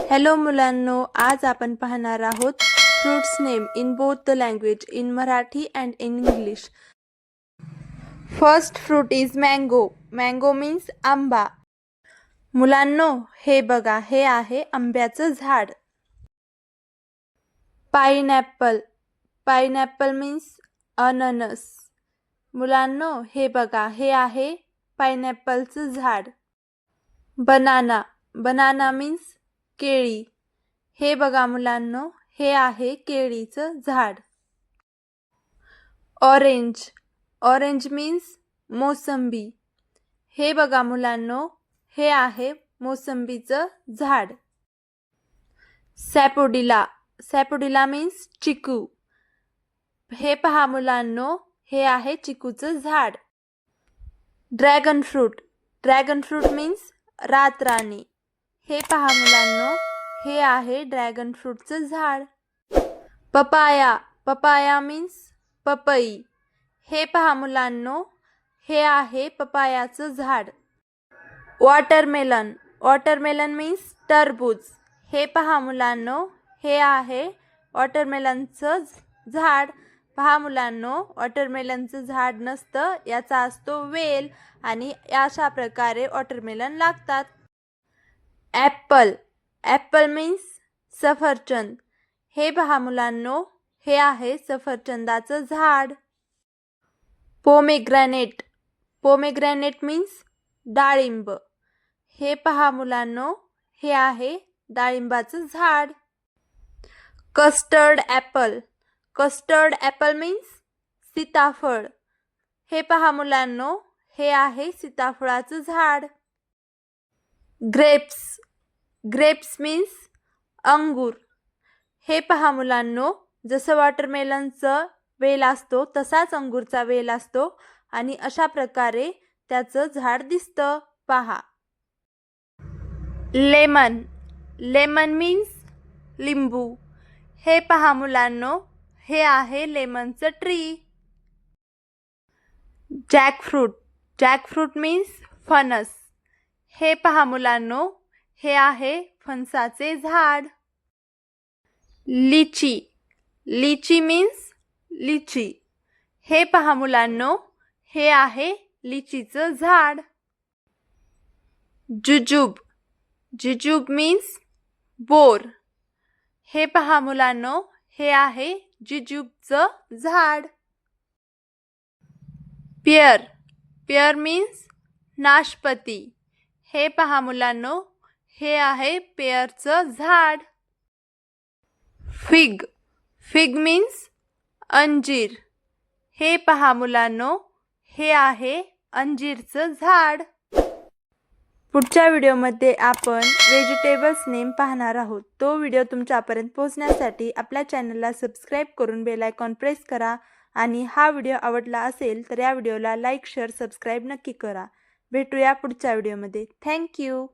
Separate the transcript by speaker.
Speaker 1: Hello मुलांनो, आज आपण पाहणार आहोत fruits name in both the language in Marathi and in English. First fruit is mango. Mango means आंबा. मुलांनो, हे बघा, हे आहे आंब्याचं झाड. पाइनॲपल. पाइनॲपल मीन्स अननस. मुलांनो, हे बघा, हे आहे पाइनॲपलचं झाड. बनाना. बनाना मीन्स केळी. हे बघा मुलांनो, हे आहे केळीचं झाड. ऑरेंज. ऑरेंज मीन्स मोसंबी. हे बघा मुलांनो, हे आहे मोसंबीचं झाड. सॅपोडिला. सॅपोडिला मीन्स चिकू. हे पहा मुलांनो, हे आहे चिकूचं झाड. Dragon fruit. Dragon fruit means रातराणी. हे पहा मुलांनो, हे आहे ड्रॅगन फ्रूटचं झाड. पपाया. पपाया मीन्स पपई. हे पहा मुलांनो, हे आहे पपायाचं झाड. वॉटरमेलन. वॉटरमेलन मीन्स टरबूज. हे पहा मुलांनो, हे आहे वॉटरमेलनचं झाड. पहा मुलांनो, वॉटरमेलनचं झाड नसतं, याचा असतो वेल, आणि अशा प्रकारे वॉटरमेलन लागतात. ॲपल. ॲपल मीन्स सफरचंद. हे पहा मुलांनो, हे आहे सफरचंदाचं झाड. पोमेग्रॅनेट. पोमेग्रॅनेट मीन्स डाळिंब. हे पहा मुलांनो, हे आहे डाळिंबाचं झाड. Custard Apple. Custard Apple means सीताफळ. हे पहा मुलांनो, हे आहे सीताफळाचं झाड. ग्रेप्स. ग्रेप्स मीन्स अंगूर. हे पहा मुलांनो, जसं वॉटरमेलनचं वेल असतो तसाच अंगूरचा वेल असतो, आणि अशा प्रकारे त्याचं झाड दिसतं. पहा. लेमन. लेमन मीन्स लिंबू. हे पहा मुलांनो, हे आहे लेमनचं ट्री. जॅकफ्रूट. जॅकफ्रूट मीन्स फणस. हे पहा मुलांनो, हे आहे फणसाचे झाड. लिची. लिची मीन्स लिची. हे पहा मुलांनो, हे आहे लिचीचं झाड. जुजूब. जुजूब मीन्स बोर. हे पहा मुलांनो, हे आहे जुजूबचं झाड. पेअर. पेअर मीन्स नाशपती. हे पहा मुलांनो, हे आहे पेअरचं झाड. फिग. फिग मीन्स अंजीर. हे पहा मुलांनो, हे आहे अंजीरचं झाड. पुढच्या व्हिडिओमध्ये आपण व्हेजिटेबल्स नेम पाहणार आहोत. तो व्हिडिओ तुमच्यापर्यंत पोहोचण्यासाठी आपल्या चॅनलला सबस्क्राईब करून बेल आयकॉन प्रेस करा, आणि हा व्हिडिओ आवडला असेल तर या व्हिडिओला लाईक, शेअर, सबस्क्राईब नक्की करा. भेटूया पुढच्या व्हिडिओमध्ये. थँक्यू.